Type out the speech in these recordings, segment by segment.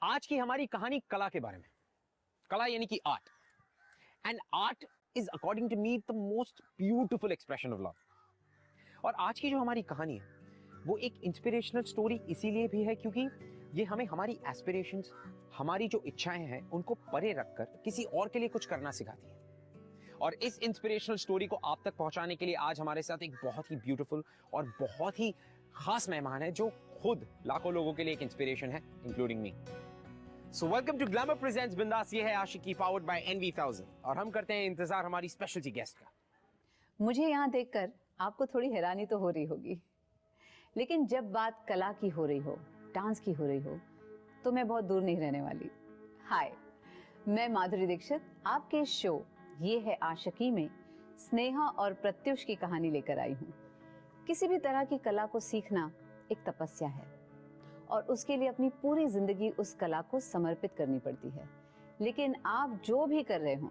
आज की हमारी कहानी कला के बारे में। कला यानी कि art. And art is according to me the most beautiful expression of love. और आज की जो हमारी कहानी है वो एक इंस्पिरेशनल स्टोरी इसीलिए भी है क्योंकि ये हमें हमारी एस्पिरेशंस, हमारी जो इच्छाएं हैं उनको परे रखकर किसी और के लिए कुछ करना सिखाती है। और इस इंस्पिरेशनल स्टोरी को आप तक पहुंचाने के लिए आज हमारे साथ एक बहुत ही ब्यूटीफुल और बहुत ही खास मेहमान है जो खुद लाखों लोगों के लिए एक इंस्पिरेशन है, including me. So welcome to glamour presents Bindass. ये है आशिकी पावर्ड बाय NV1000 और हम करते हैं इंतजार हमारी स्पेशल गेस्ट का। मुझे यहाँ देखकर आपको थोड़ी हैरानी तो हो रही होगी, लेकिन जब बात कला की हो रही हो, डांस की हो रही हो, तो मैं बहुत दूर नहीं रहने वाली। हाय, मैं माधुरी दीक्षित आपके शो ये है आशिकी में स्नेहा और प्रत्युष की कहानी लेकर आई हूँ। किसी भी तरह की कला को सीखना एक तपस्या है और उसके लिए अपनी पूरी जिंदगी उस कला को समर्पित करनी पड़ती है। लेकिन आप जो भी कर रहे हो,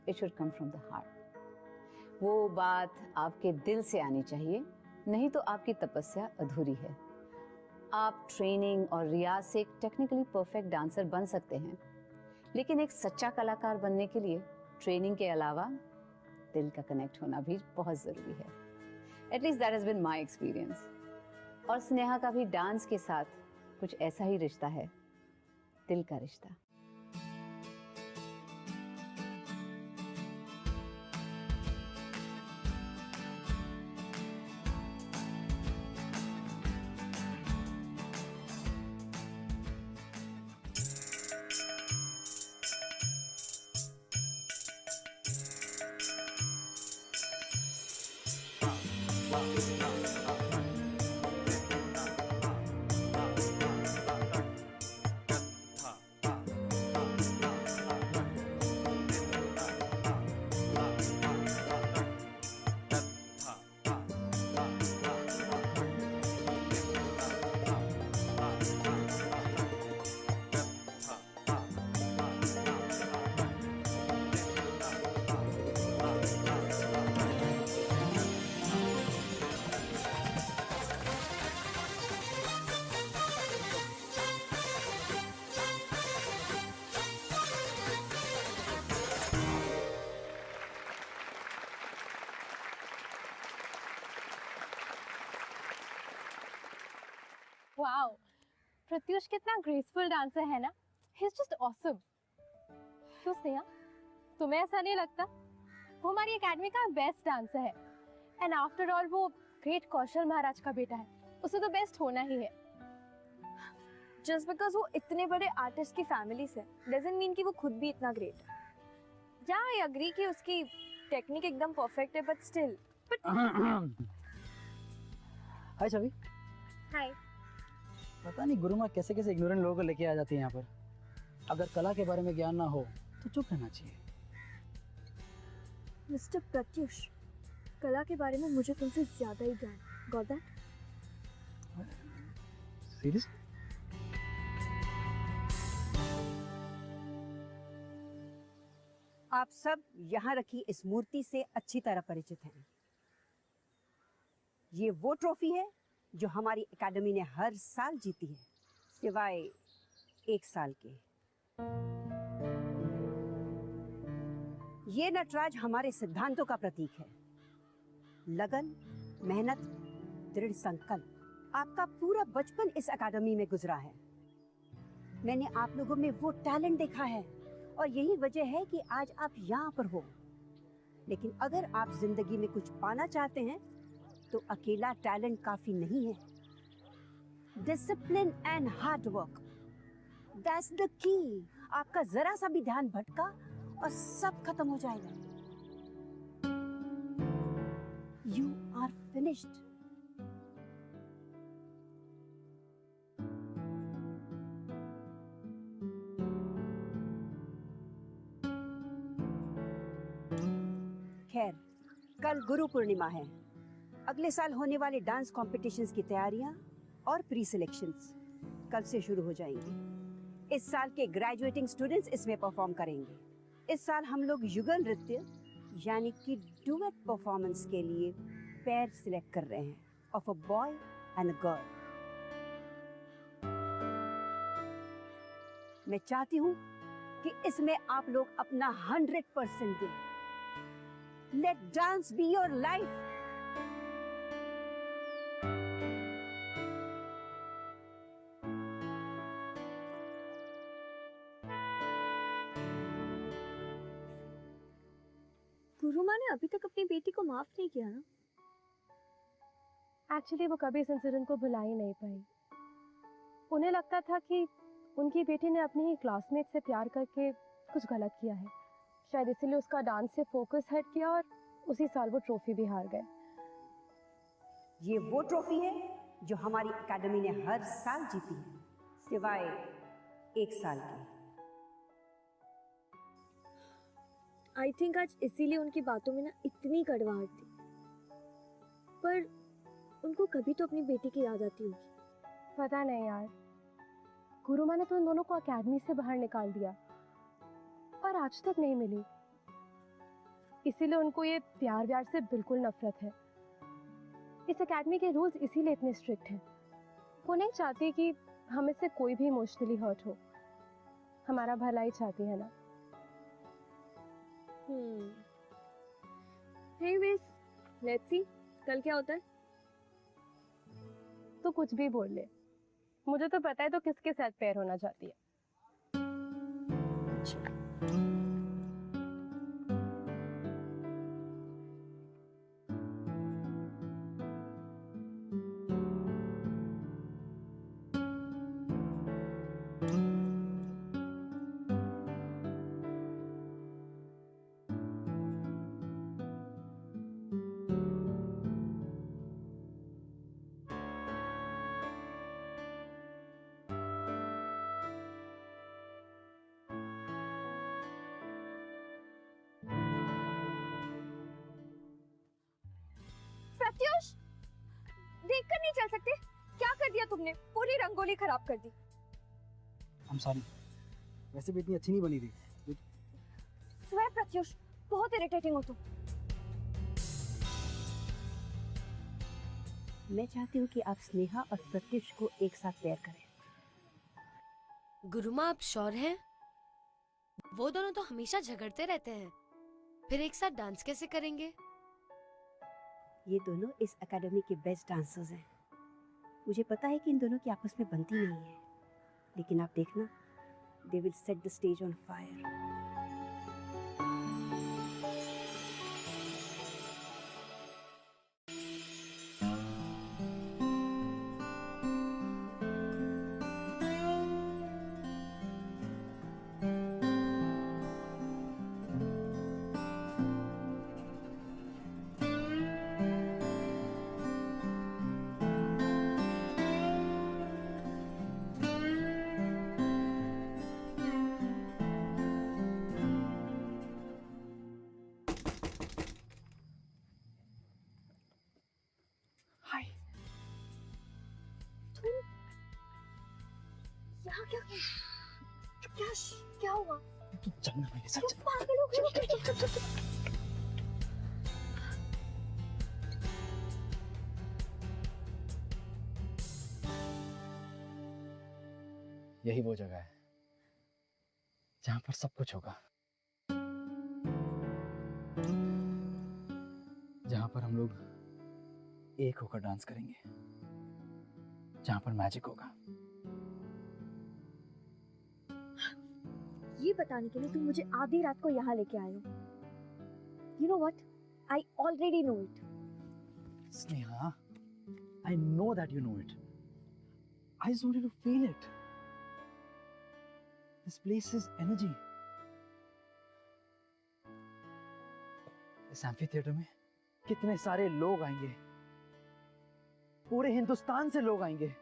it should come from the heart. वो बात आपके दिल से आनी चाहिए, नहीं तो आपकी तपस्या अधूरी है। आप ट्रेनिंग और रियाज से एक टेक्निकली परफेक्ट डांसर बन सकते हैं, लेकिन एक सच्चा कलाकार बनने के लिए ट्रेनिंग के अलावा दिल का कनेक्ट होना भी बहुत जरूरी है। At least that has been my experience. और स्नेहा का भी डांस के साथ कुछ ऐसा ही रिश्ता है, दिल का रिश्ता। वाओ, प्रत्युष कितना ग्रेसफुल डांसर है ना। He is just awesome. क्यों स्नेहा, तुम्हें ऐसा नहीं लगता? वो हमारी एकेडमी का बेस्ट डांसर है। एंड आफ्टर ऑल वो ग्रेट कौशल महाराज का बेटा है, उसे तो बेस्ट होना ही है। जस्ट बिकॉज वो इतने बड़े आर्टिस्ट की फैमिली से डजंट मीन कि वो खुद भी इतना ग्रेट है। या आई एग्री कि उसकी टेक्निक एकदम परफेक्ट है, बट स्टिल। हाय छवि। हाय। पता नहीं गुरु माँ कैसे कैसे इग्नोरेंट लोगों को लेके आ जाती है यहाँ पर। अगर कला के बारे में ज्ञान ना हो तो चुप रहना चाहिए। मिस्टर प्रत्युष, कला के बारे में मुझे तुमसे ज्यादा ही ज्ञान। Got that? सीरियस? आप सब यहाँ रखी इस मूर्ति से अच्छी तरह परिचित हैं। ये वो ट्रॉफी है जो हमारी एकेडमी ने हर साल जीती है, सिवाय एक साल के। ये नटराज हमारे सिद्धांतों का प्रतीक है। लगन, मेहनत, दृढ़ संकल्प। आपका पूरा बचपन इस एकेडमी में गुजरा है। मैंने आप लोगों में वो टैलेंट देखा है और यही वजह है कि आज आप यहाँ पर हो। लेकिन अगर आप जिंदगी में कुछ पाना चाहते हैं तो अकेला टैलेंट काफी नहीं है। Discipline and hard work, that's the key. आपका जरा सा भी ध्यान भटका और सब खत्म हो जाएगा। You are finished. खैर, कल गुरु पूर्णिमा है। अगले साल होने वाले डांस कॉम्पिटिशन्स की तैयारियां और प्री सिलेक्शंस कल से शुरू हो जाएंगी। इस साल के ग्रेजुएटिंग स्टूडेंट्स इसमें परफॉर्म करेंगे। इस साल हम लोग युगल नृत्य यानी कि डुएट परफॉर्मेंस के लिए पेयर सिलेक्ट कर रहे हैं of a boy and a girl. मैं चाहती हूँ कि इसमें आप लोग अपना 100% दें। Let dance be your life. Guruma ने अभी तक अपनी बेटी को माफ नहीं किया ना। एक्चुअली वो कभी इस इंसिडेंट को भुला ही नहीं पाई। उन्हें लगता था कि उनकी बेटी ने अपनी ही क्लासमेट से प्यार करके कुछ गलत किया है, शायद इसीलिए उसका डांस से फोकस हट किया और उसी साल वो ट्रॉफी भी हार गए। ये वो ट्रॉफी है जो हमारी एकेडमी ने हर साल जीती है, सिवाय 1 साल की। आई थिंक आज इसीलिए उनकी बातों में ना इतनी कड़वाहट थी। पर उनको कभी तो अपनी बेटी की याद आती होगी। पता नहीं यार, गुरुमा ने तो उन दोनों को एकेडमी से बाहर निकाल दिया और आज तक नहीं मिली। इसीलिए उनको ये प्यार व्यार से बिल्कुल नफरत है। इस एकेडमी के रूल्स इसीलिए इतने स्ट्रिक्ट हैं। वो नहीं चाहती कि हमें से कोई भी इमोशनली हर्ट हो। हमारा भला ही चाहती है ना। एनीवेज, लेट्स सी कल क्या होता है। तो कुछ भी बोल ले, मुझे तो पता है तो किसके साथ पेयर होना चाहती है। प्रत्युष, देखकर नहीं चल सकते? क्या कर दिया तुमने? पूरी रंगोली खराब कर दी। I'm sorry, वैसे भी इतनी अच्छी नहीं बनी थी। स्वे प्रत्युष, बहुत इरिटेटिंग हो तुम। मैं चाहती हूँ कि आप स्नेहा और प्रत्युष को एक साथ पेयर करें। गुरुमा, आप श्योर हैं? वो दोनों तो हमेशा झगड़ते रहते हैं, फिर एक साथ डांस कैसे करेंगे? ये दोनों इस एकेडमी के बेस्ट डांसर्स हैं। मुझे पता है कि इन दोनों की आपस में बनती नहीं है, लेकिन आप देखना, they will set the stage on fire. यहाँ क्या क्या हुआ? चलना मेरे साथ। तुम पागल हो गए हो? यही वो जगह है जहां पर सब कुछ होगा, जहां पर हम लोग एक होकर डांस करेंगे, जहां पर मैजिक होगा। ये बताने के लिए तुम मुझे आधी रात को यहाँ लेके आए हो। You know what? I already know it. Sneha, I know that you know it. I just wanted to feel it. This place is energy. इस एम्फी थिएटर में कितने सारे लोग आएंगे, पूरे हिंदुस्तान से लोग आएंगे,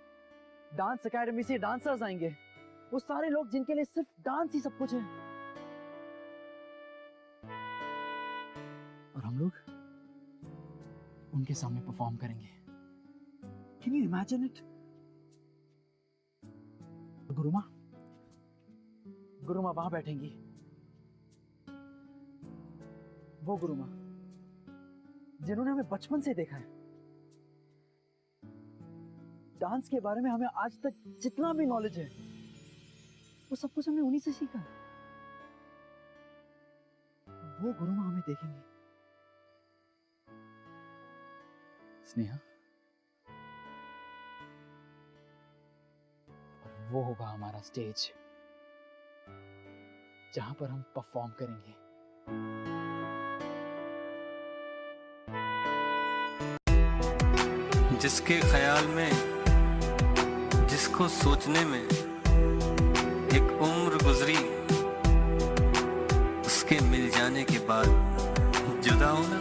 डांस एकेडमी से डांसर्स आएंगे, वो सारे लोग जिनके लिए सिर्फ डांस ही सब कुछ है। और हम लोग उनके सामने परफॉर्म करेंगे। Can you imagine it? गुरुमा वहां बैठेंगी, वो गुरुमा जिन्होंने हमें बचपन से देखा है। डांस के बारे में हमें आज तक जितना भी नॉलेज है वो सब कुछ हमने उन्हीं से सीखा। वो गुरु माँ हमें देखेंगे। स्नेहा, और वो होगा हमारा स्टेज जहां पर हम परफॉर्म करेंगे। जिसके ख्याल में, जिसको सोचने में एक उम्र गुजरी, उसके मिल जाने के बाद जुदा होना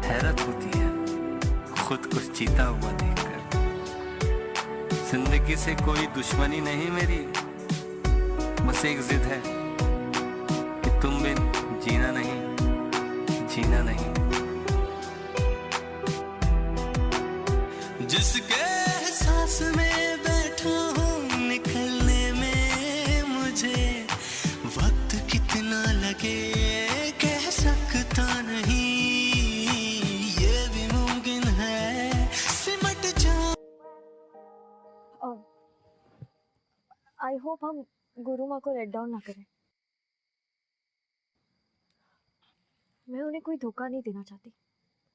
हैरत होती है खुद को जीता हुआ देखकर। जिंदगी से कोई दुश्मनी नहीं मेरी, बस एक जिद है कि तुम बिन जीना नहीं, जीना नहीं। जिसके एहसास में बैठा हूँ निकलने में मुझे वक्त कितना लगे कह सकता नहीं, ये भी मुमकिन है सिमट जा। आई होप हम गुरु माँ को लेट डाउन ना करें। मैं उन्हें कोई धोखा नहीं देना चाहती,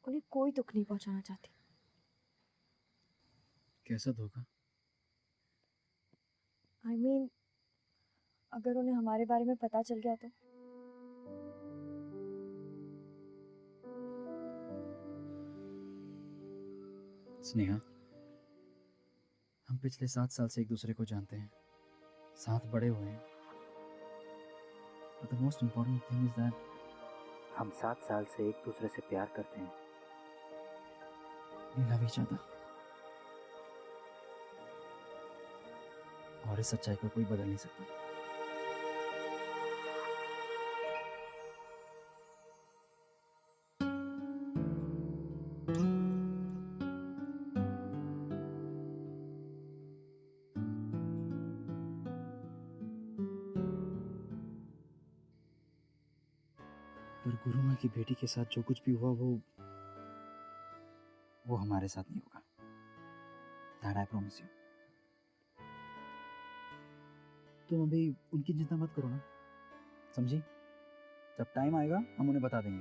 उन्हें कोई दुख नहीं पहुंचाना चाहती। कैसा धोखा? I mean, अगर उन्हें हमारे बारे में पता चल गया तो? स्नेहा, हम पिछले 7 साल से एक दूसरे को जानते हैं, साथ बड़े हुए हैं। But the most important thing is that हम 7 साल से एक दूसरे से प्यार करते हैं। We love each other। और इस सच्चाई को कोई बदल नहीं सकता। पर गुरु माँ की बेटी के साथ जो कुछ भी हुआ वो हमारे साथ नहीं होगा। That I promise you। तुम अभी उनकी चिंता मत करो ना, समझी? जब टाइम आएगा हम उन्हें बता देंगे।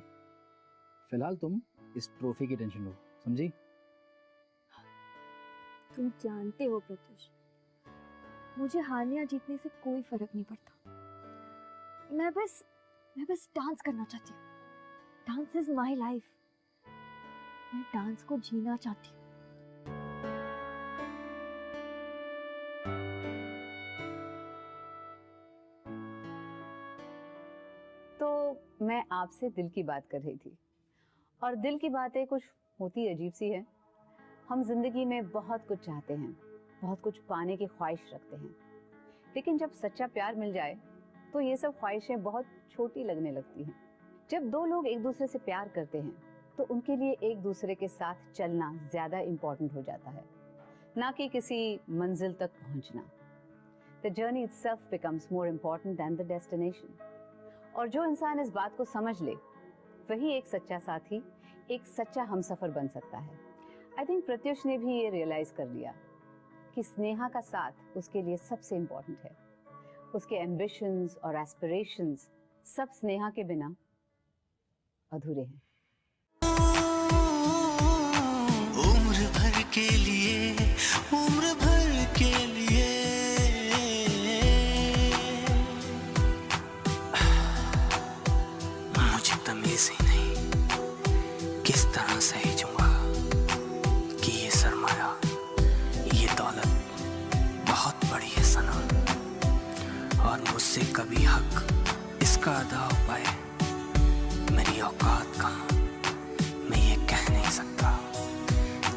फिलहाल तुम इस ट्रॉफी की टेंशन लो, समझी? तुम जानते हो प्रत्युष, मुझे हारने या जीतने से कोई फर्क नहीं पड़ता। मैं बस डांस करना चाहती हूँ। Dance is my life. मैं डांस को जीना चाहती हूँ। तो मैं आपसे दिल की बात कर रही थी, और दिल की बातें कुछ होती अजीब सी है। हम जिंदगी में बहुत कुछ चाहते हैं, बहुत कुछ पाने की ख्वाहिश रखते हैं, लेकिन जब सच्चा प्यार मिल जाए तो ये सब ख्वाहिशें बहुत छोटी लगने लगती हैं। जब दो लोग एक दूसरे से प्यार करते हैं तो उनके लिए एक दूसरे के साथ चलना ज्यादा इम्पोर्टेंट हो जाता है, ना कि किसी मंजिल तक पहुंचना। The journey itself becomes more important then the destination. और जो इंसान इस बात को समझ ले वही एक सच्चा साथी, एक सच्चा हमसफर बन सकता है। आई थिंक प्रत्युष ने भी ये रियलाइज कर लिया कि स्नेहा का साथ उसके लिए सबसे इम्पोर्टेंट है। उसके एम्बिशंस और एस्पिरेशंस सब स्नेहा के बिना अधूरे हैं। उम्र भर के लिए, उम्र भर के लिए मुझे तमीज ही नहीं किस तरह सहेजूंगा कि ये सरमाया, ये दौलत बहुत बड़ी है सनम, और मुझसे कभी हक इसका अदा हो पाए। मेरी औकात कहाँ, मैं ये कह नहीं सकता।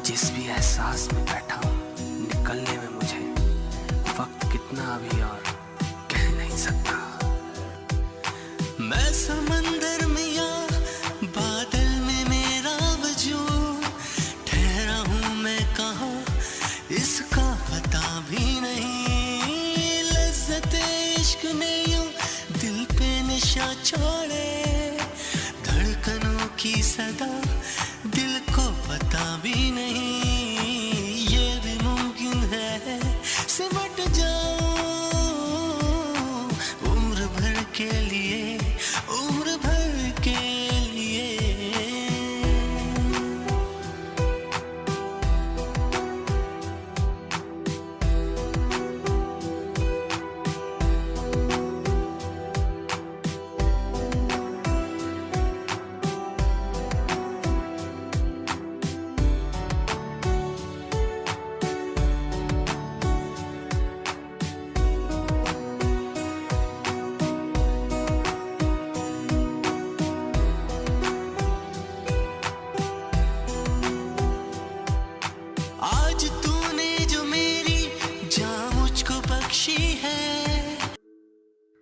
जिस भी एहसास में बैठा हूँ निकलने में मुझे वक्त कितना अभी और कह नहीं सकता। मैं समंदर में या बादल में मेरा वजूद, ठहरा हूँ मैं कहाँ इसका पता भी नहीं। लज्जत इश्क ने यूं दिल पे निशा छोड़े, धड़कनों की सदा दिल को पता भी नहीं। ये भी मुमकिन है सिमट जाऊं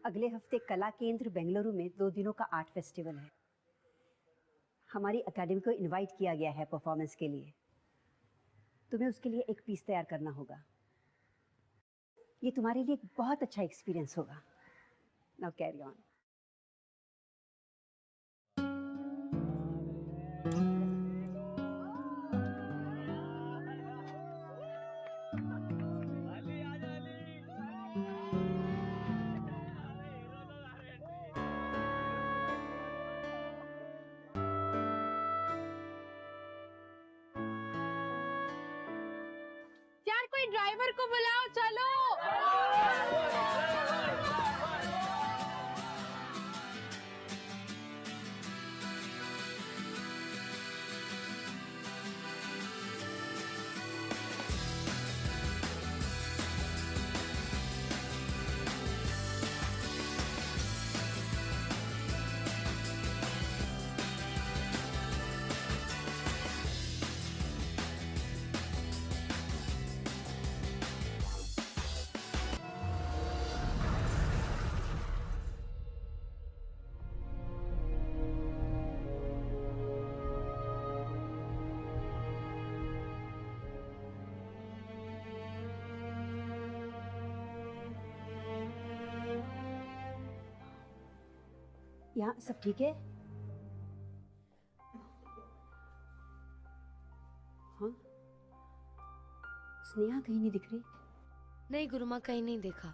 अगले हफ्ते कला केंद्र बेंगलुरु में 2 दिनों का आर्ट फेस्टिवल है। हमारी एकेडमी को इनवाइट किया गया है परफॉर्मेंस के लिए। तुम्हें उसके लिए एक पीस तैयार करना होगा। ये तुम्हारे लिए एक बहुत अच्छा एक्सपीरियंस होगा। Now carry on. यार कोई ड्राइवर को बुलाओ, चलो। यहाँ सब ठीक है? हाँ, स्नेहा कहीं नहीं दिख रही। नहीं गुरुमा, कहीं नहीं देखा।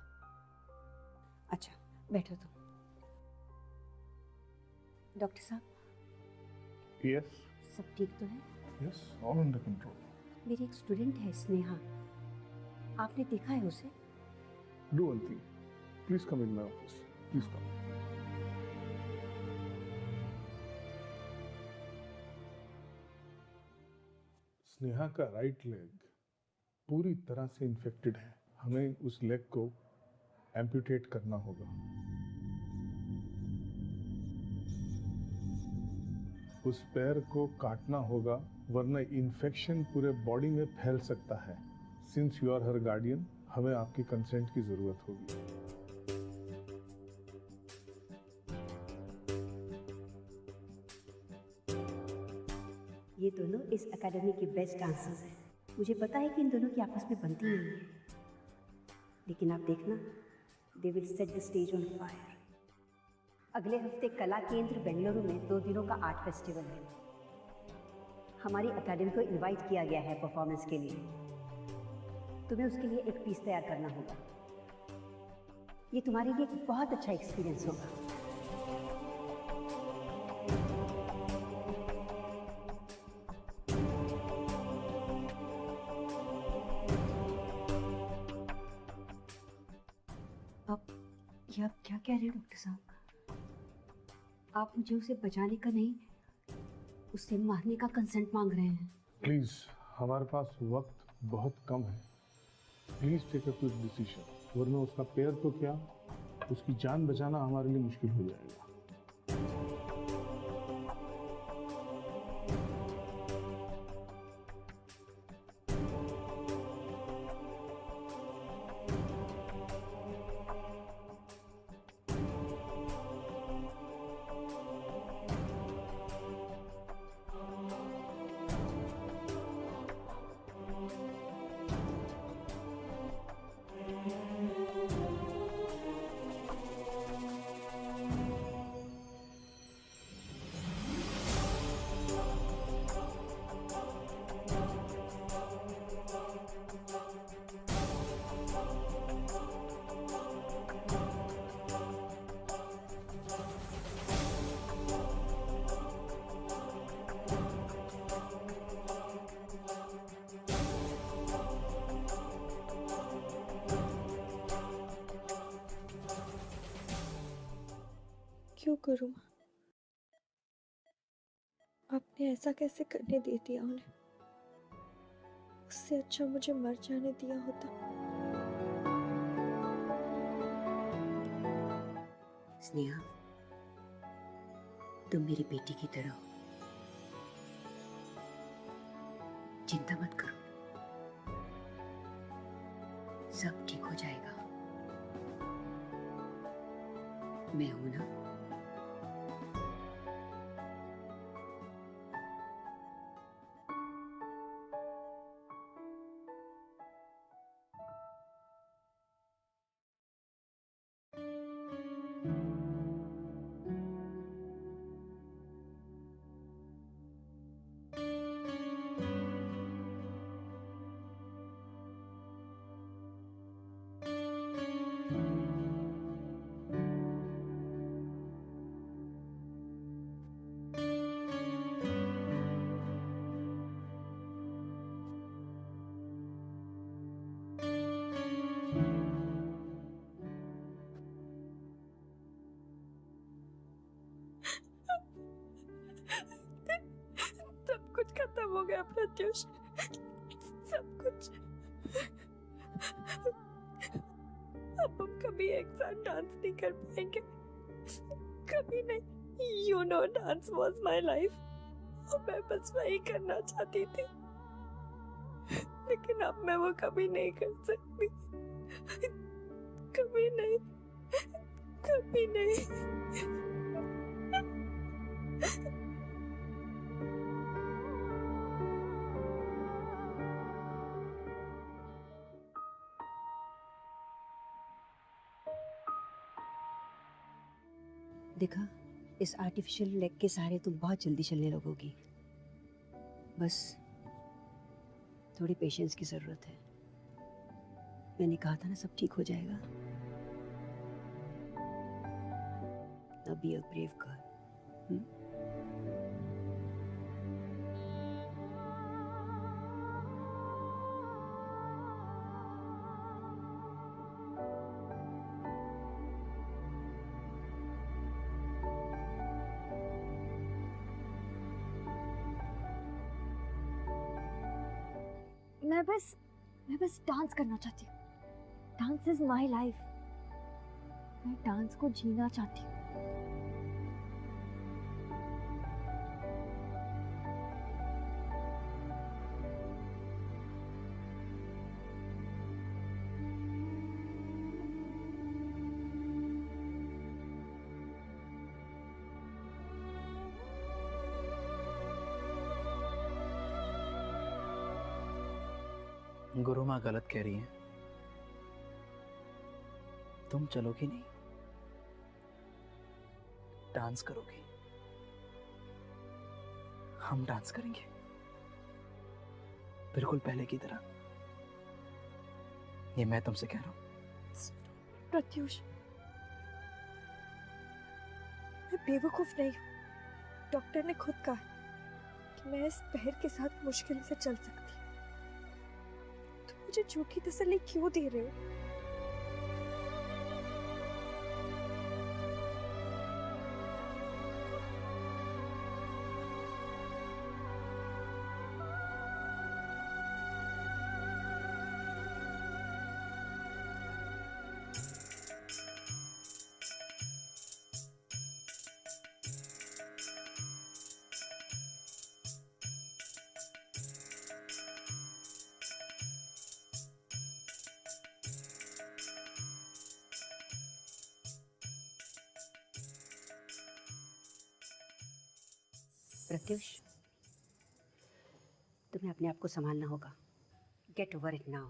अच्छा, बैठो तुम। डॉक्टर साहब, Yes, सब ठीक तो है? yes, all under control. मेरी एक स्टूडेंट है स्नेहा, आपने देखा है उसे? Do one thing. Please come in my office. Please come. Sneha का राइट लेग पूरी तरह से इन्फेक्टेड है। हमें उस लेग को एम्पुटेट करना होगा। उस पैर को काटना होगा, वरना इन्फेक्शन पूरे बॉडी में फैल सकता है। Since you are her guardian, हमें आपकी कंसेंट की जरूरत होगी। ये दोनों इस एकेडमी के बेस्ट डांसर्स हैं। मुझे पता है कि इन दोनों की आपस में बनती नहीं है, लेकिन आप देखना, they will set the stage on fire. अगले हफ्ते कला केंद्र बेंगलुरु में 2 दिनों का आर्ट फेस्टिवल है। हमारी एकेडमी को इनवाइट किया गया है परफॉर्मेंस के लिए। तुम्हें उसके लिए एक पीस तैयार करना होगा। ये तुम्हारे लिए एक बहुत अच्छा एक्सपीरियंस होगा। आप क्या कह रहे हो डॉक्टर साहब? आप मुझे उसे बचाने का नहीं, उसे मारने का कंसेंट मांग रहे हैं। प्लीज, हमारे पास वक्त बहुत कम है। Please take a quick decision, वरना उसका पैर तो क्या, उसकी जान बचाना हमारे लिए मुश्किल हो जाएगा। क्यों करूँ? आपने ऐसा कैसे करने दे दिया उन्हें? उससे अच्छा मुझे मर जाने दिया होता। स्नेहा, तुम मेरी बेटी की तरह हो। चिंता मत करो, सब ठीक हो जाएगा। मैं हूं ना। सब कुछ खत्म हो गया प्रत्युष, सब कुछ। अब हम कभी एक साथ डांस नहीं कर पाएंगे, कभी नहीं। You know dance was my life और मैं बस वही करना चाहती थी, लेकिन अब मैं वो कभी नहीं कर सकती, कभी नहीं, कभी नहीं। देखा, इस आर्टिफिशियल लेग के सहारे तुम बहुत जल्दी चलने लगोगी। बस थोड़ी पेशेंस की जरूरत है। मैंने कहा था ना, सब ठीक हो जाएगा। Now be a brave girl. मैं बस डांस करना चाहती हूँ। Dance is my life. मैं डांस को जीना चाहती हूँ। गुरु माँ गलत कह रही हैं। तुम चलोगी नहीं, डांस करोगी। हम डांस करेंगे बिल्कुल पहले की तरह। ये मैं तुमसे कह रहा हूं। प्रत्युष, मैं बेवकूफ नहीं हूँ। डॉक्टर ने खुद कहा कि मैं इस पैर के साथ मुश्किल से चल सकती हूँ। तुम मुझे झूठी तसल्ली क्यों दे रहे हो? प्रत्युष, तुम्हें अपने आप को संभालना होगा। Get over it now.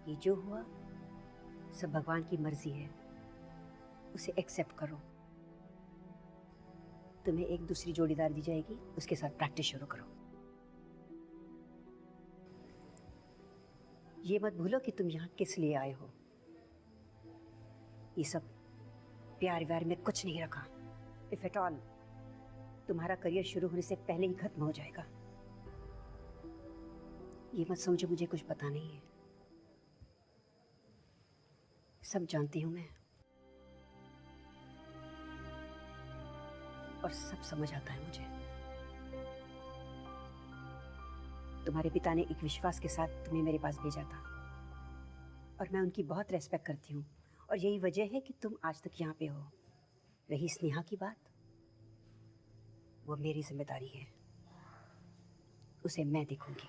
ये जो हुआ सब भगवान की मर्जी है, उसे एक्सेप्ट करो। तुम्हें एक दूसरी जोड़ीदार दी जाएगी, उसके साथ प्रैक्टिस शुरू करो। ये मत भूलो कि तुम यहाँ किस लिए आए हो। ये सब प्यार व्यार में कुछ नहीं रखा। इफ एट ऑल, तुम्हारा करियर शुरू होने से पहले ही खत्म हो जाएगा। ये मत समझो मुझे कुछ पता नहीं है। सब जानती हूं मैं, और सब समझ आता है मुझे। तुम्हारे पिता ने एक विश्वास के साथ तुम्हें मेरे पास भेजा था, और मैं उनकी बहुत रेस्पेक्ट करती हूँ, और यही वजह है कि तुम आज तक यहाँ पे हो। रही स्नेहा की बात, वो मेरी जिम्मेदारी है, उसे मैं देखूंगी।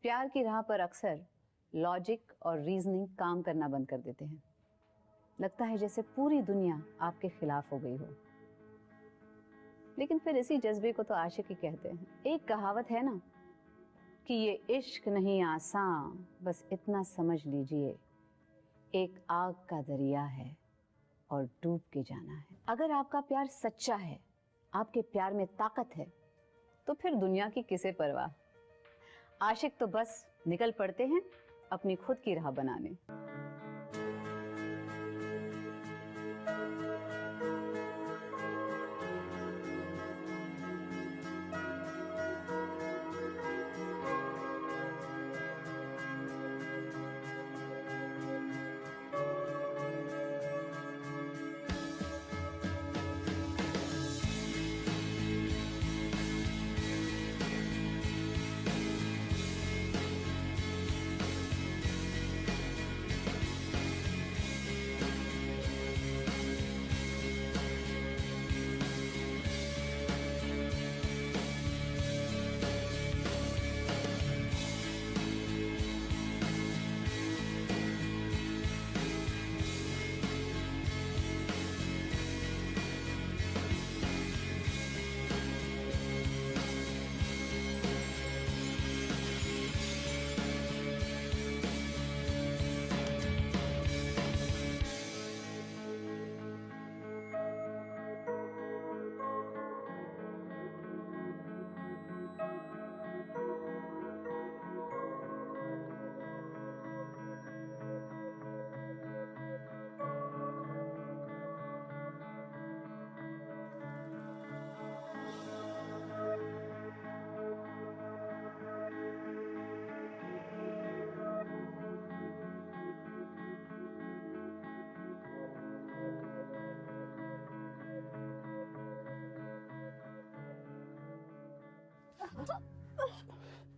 प्यार की राह पर अक्सर लॉजिक और रीजनिंग काम करना बंद कर देते हैं। लगता है जैसे पूरी दुनिया आपके खिलाफ हो गई हो। लेकिन फिर इसी जज्बे को तो आशिकी कहते हैं। एक कहावत है ना कि ये इश्क नहीं आसान, बस इतना समझ लीजिए, एक आग का दरिया है और डूब के जाना है। अगर आपका प्यार सच्चा है, आपके प्यार में ताकत है, तो फिर दुनिया की किसे परवाह। आशिक तो बस निकल पड़ते हैं अपनी खुद की राह बनाने।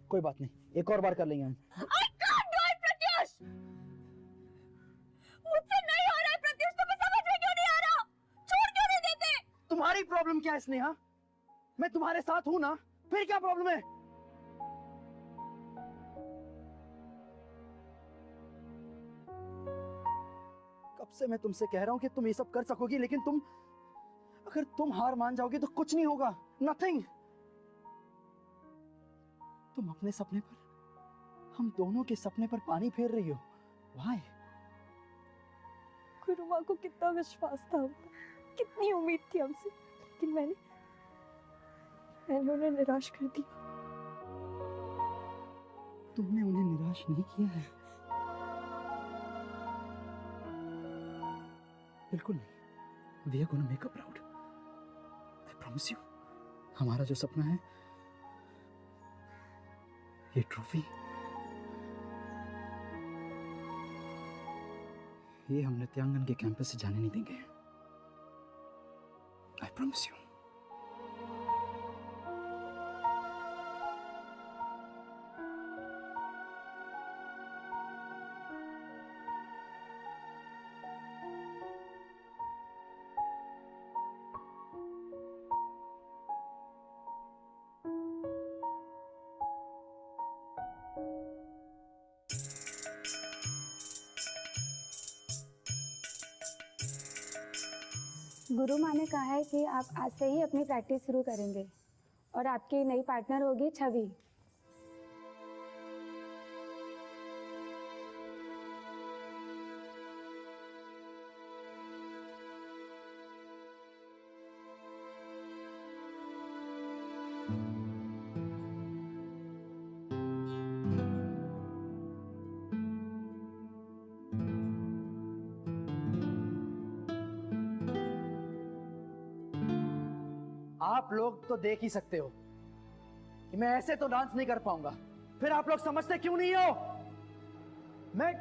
कोई बात नहीं, एक और बार कर लेंगे हम। I can't do it, Pratyush! मुझसे नहीं हो रहा है प्रत्युष, तुम्हें समझ में क्यों नहीं आ रहा? छोड़ क्यों नहीं देते? तुम्हारी प्रॉब्लम क्या है स्नेहा? मैं तुम्हारे साथ हूं ना, फिर क्या प्रॉब्लम है? कब से मैं तुमसे कह रहा हूं कि तुम ये सब कर सकोगी, लेकिन अगर तुम हार मान जाओगी तो कुछ नहीं होगा, नथिंग। तुम अपने सपने पर, हम दोनों के सपने पर पानी फेर रही हो। Why? गुरुमा को कितना विश्वास था हम पर, कितनी उम्मीद थी हमसे, लेकिन मैंने उन्हें निराश कर दिया। तुमने उन्हें निराश नहीं किया है। बिल्कुल नहीं। We are gonna make her proud. I promise you. हमारा जो सपना है, ये ट्रॉफी, ये हम नृत्यांगन के कैंपस से जाने नहीं देंगे। I promise you. गुरु माँ ने कहा है कि आप आज से ही अपनी प्रैक्टिस शुरू करेंगे और आपकी नई पार्टनर होगी छवि। आप लोग तो देख ही सकते हो कि मैं ऐसे तो डांस नहीं कर पाऊंगा, फिर आप लोग समझते क्यों नहीं हो? मैं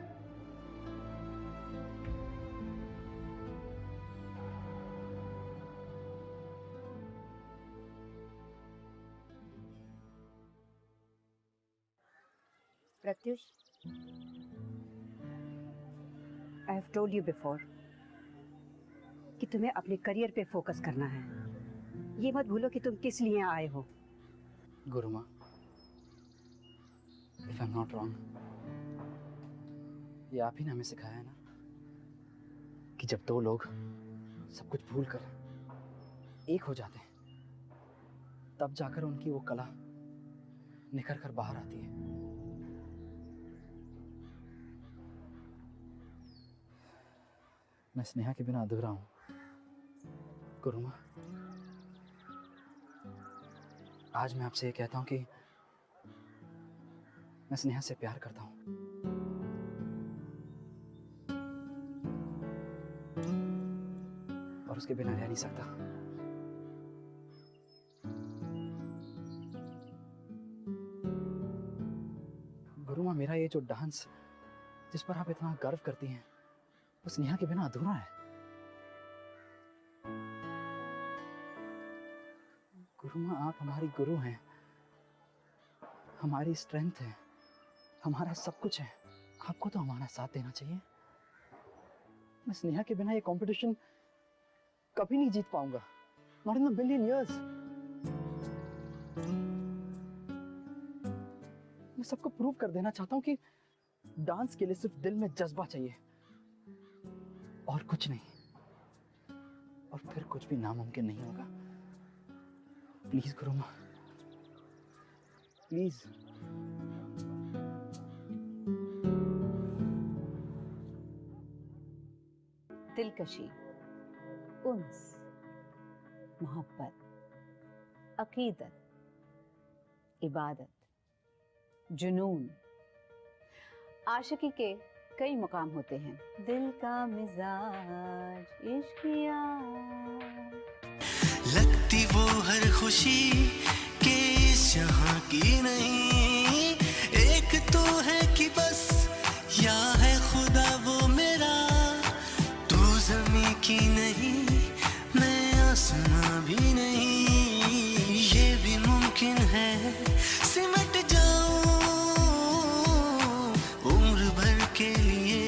Pratyush, I have told you before कि तुम्हें अपने करियर पे फोकस करना है। ये मत भूलो कि तुम किस लिए आए हो। गुरुमा, If I'm not wrong, ये आप ही ने हमें सिखाया है ना कि जब दो लोग सब कुछ भूल कर एक हो जाते हैं, तब जाकर उनकी वो कला निखर कर बाहर आती है। मैं स्नेहा के बिना अधूरा हूं गुरुमा। आज मैं आपसे ये कहता हूं कि मैं स्नेहा से प्यार करता हूं। और उसके बिना रह नहीं सकता। गुरुमा, मेरा ये जो डांस जिस पर आप इतना गर्व करती हैं, वो स्नेहा के बिना अधूरा है। गुरुमा, आप हमारी गुरु हैं, हमारी स्ट्रेंथ है, हमारा सब कुछ है। आपको तो हमारा साथ देना चाहिए। मैं स्नेहा के बिना ये कंपटीशन कभी नहीं जीत पाऊंगा, not in a billion years. मैं सबको प्रूव कर देना चाहता हूं कि डांस के लिए सिर्फ दिल में जज्बा चाहिए और कुछ नहीं, और फिर कुछ भी नामुमकिन नहीं होगा। Please गुरुमा, please. दिलकशी, उन्स, मोहब्बत, अकीदत, इबादत, जुनून, आशिकी के कई मुकाम होते हैं। दिल का मिजाज इश्किया, लगती वो हर खुशी के इस जहां की नहीं, एक तो है कि बस या है खुदा वो मेरा, तू ज़मीं की नहीं मैं आसमां भी नहीं, ये भी मुमकिन है सिमट जाऊं उम्र भर के लिए,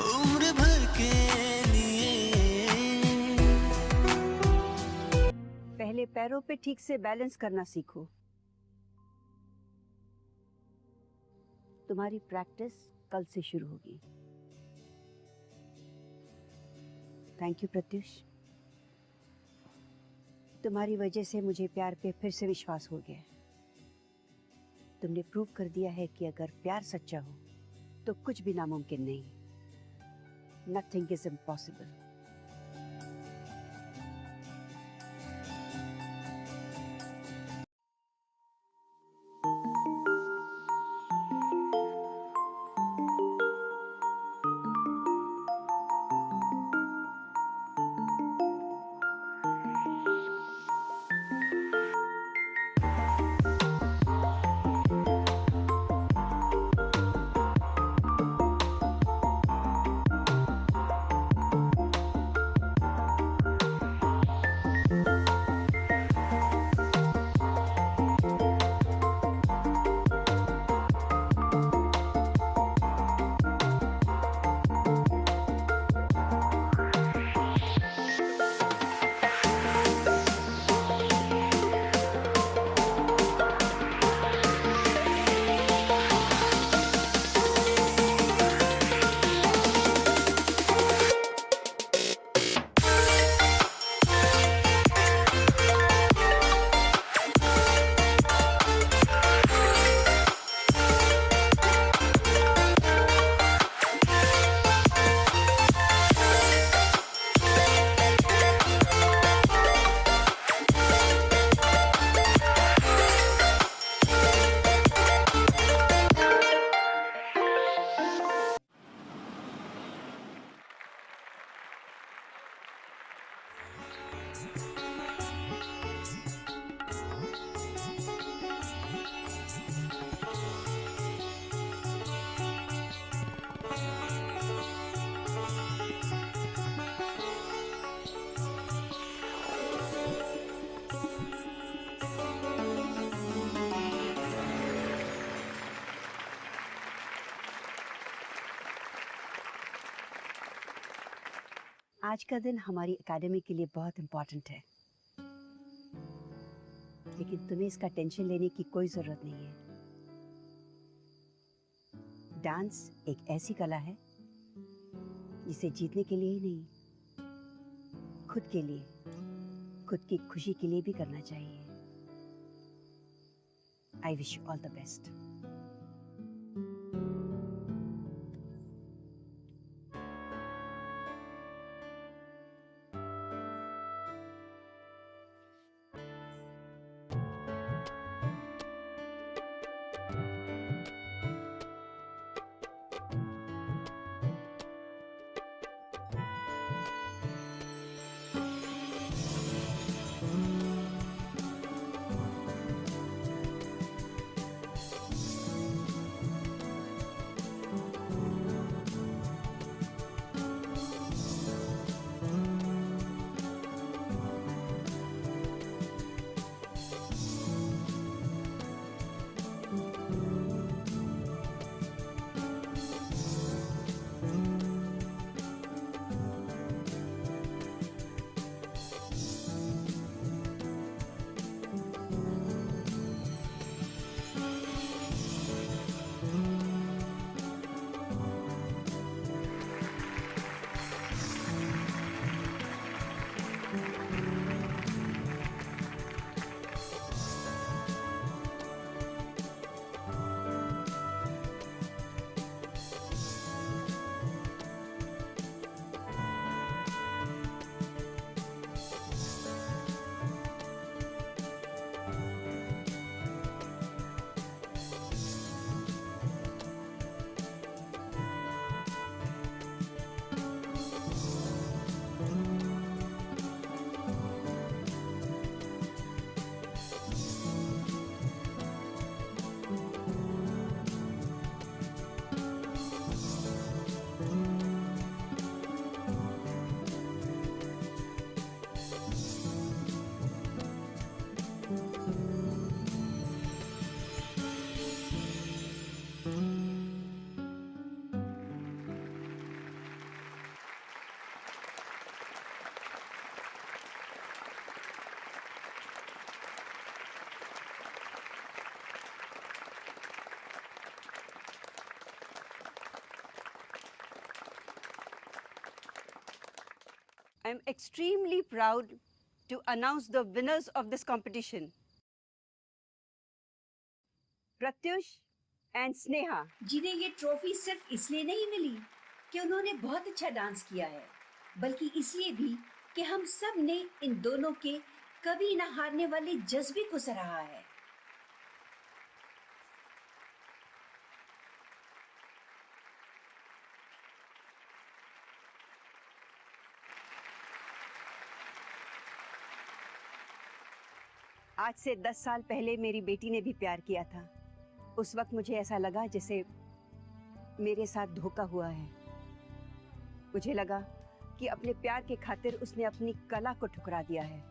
उम्र भर के लिए। पहले पैरों पे ठीक से बैलेंस करना सीखो। तुम्हारी प्रैक्टिस कल से शुरू होगी। थैंक यू प्रत्युष, तुम्हारी वजह से मुझे प्यार पे फिर से विश्वास हो गया। तुमने प्रूव कर दिया है कि अगर प्यार सच्चा हो तो कुछ भी नामुमकिन नहीं। Nothing is impossible. आज का दिन हमारी एकेडमी के लिए बहुत इम्पोर्टेंट है, लेकिन तुम्हें इसका टेंशन लेने की कोई जरूरत नहीं है। डांस एक ऐसी कला है जिसे जीतने के लिए ही नहीं, खुद के लिए, खुद की खुशी के लिए भी करना चाहिए। I wish you all the best. I am extremely proud to announce the winners of this competition. Pratyush and Sneha. जिन्हें ये ट्रॉफी सिर्फ इसलिए नहीं मिली कि उन्होंने बहुत अच्छा डांस किया है, बल्कि इसलिए भी कि हम सब ने इन दोनों के कभी न हारने वाले जज्बे को सराहा है। आज से 10 साल पहले मेरी बेटी ने भी प्यार किया था। उस वक्त मुझे ऐसा लगा जैसे मेरे साथ धोखा हुआ है। मुझे लगा कि अपने प्यार के खातिर उसने अपनी कला को ठुकरा दिया है,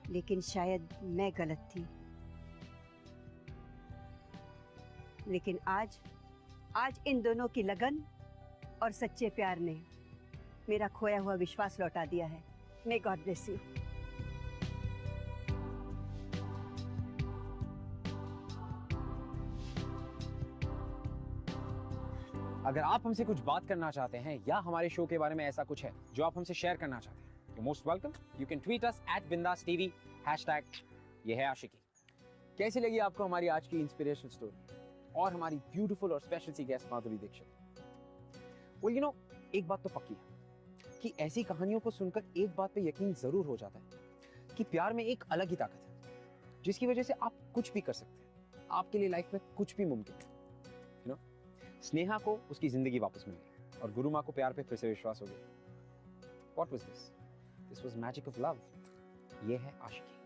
लेकिन शायद मैं गलत थी। लेकिन आज इन दोनों की लगन और सच्चे प्यार ने मेरा खोया हुआ विश्वास लौटा दिया है। May God bless you. अगर आप हमसे कुछ बात करना चाहते हैं या हमारे शो के बारे में ऐसा कुछ है जो आप हमसे शेयर करना चाहते हैं, you most welcome. You can tweet us @bindaastv #ये है आशिकी। कैसी लगी आपको हमारी आज की इंस्पिरेशनल स्टोरी और हमारी ब्यूटीफुल और स्पेशल सी guest Madhuri Dixit? Well you know, एक बात तो पक्की है कि ऐसी कहानियों को सुनकर एक बात पे यकीन जरूर हो जाता है कि प्यार में एक अलग ही ताकत है जिसकी वजह से आप कुछ भी कर सकते हैं। आपके लिए लाइफ में कुछ भी मुमकिन है। यू नो, स्नेहा को उसकी जिंदगी वापस मिल गई और गुरु माँ को प्यार पे फिर से विश्वास हो गया। What was this? This was magic of love. ये है आशिकी।